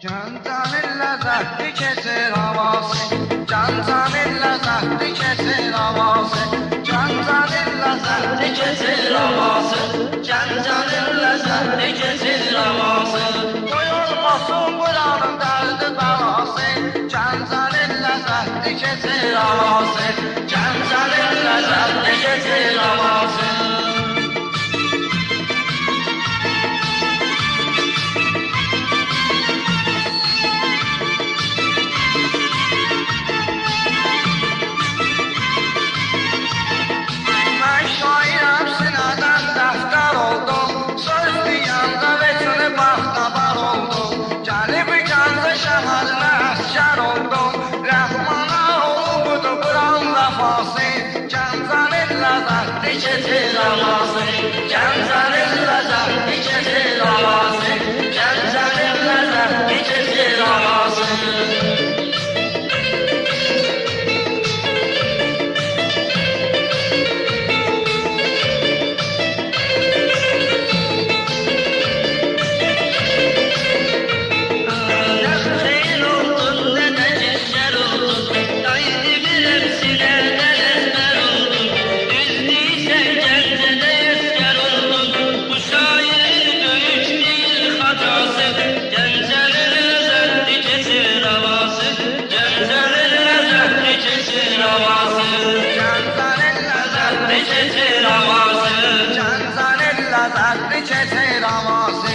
Cancanın lezzetli kesir havası, cancanın lezzetli kesir havası, cancanın lezzetli kesir havası, cancanın lezzetli kesir havası. Duyulmasın buranın derdi belası, cancanın lezzetli kesir havası, cancanın lezzetli kesir havası. Geçetir havası, cancanın lezzetli geçetir havası, cancanın lezzetli geçetir havası.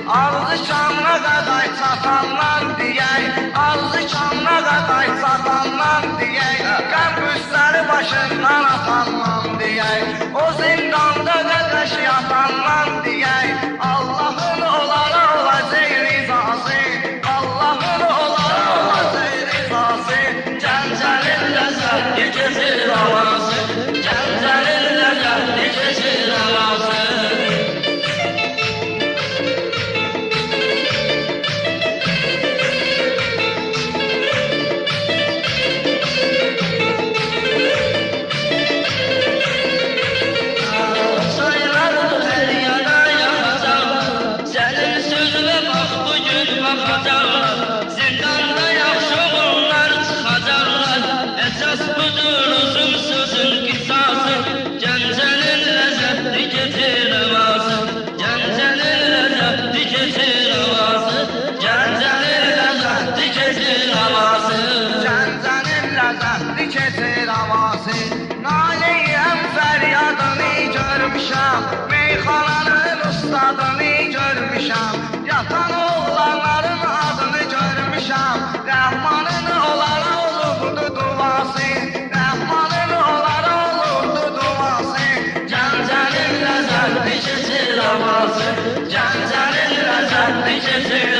Ağzı çamına kadar satanlar diyey, ağzı çamına kadar satanlar diyey, kampüsleri başından atanlar diyey, o zindanda kardeş yatanlar diyey, Allah'ın olara olacak rizası, Allah'ın olara olacak rizası, cancanın lezzetli kesir havası, cancanın lezzetli kesir havası. Zindanda yaxşı oğullar çıxacaqlar, əsas budur uzun sözün qisası. Gəncənin ləzzətli keçir havası, Gəncənin ləzzətli keçir havası, Gəncənin ləzzətli keçir havası, Gəncənin ləzzətli keçir havası. Naləyəm fəryadını görmüşəm, meyxananın ustadını görmüşəm, yatan oğlanların adını görmüşəm, Rəhmanın onlara olurdu duası, Rəhmanın onlara olurdu duası. Gəncənin ləzzətli keçir havası, Gəncənin ləzzətli keçir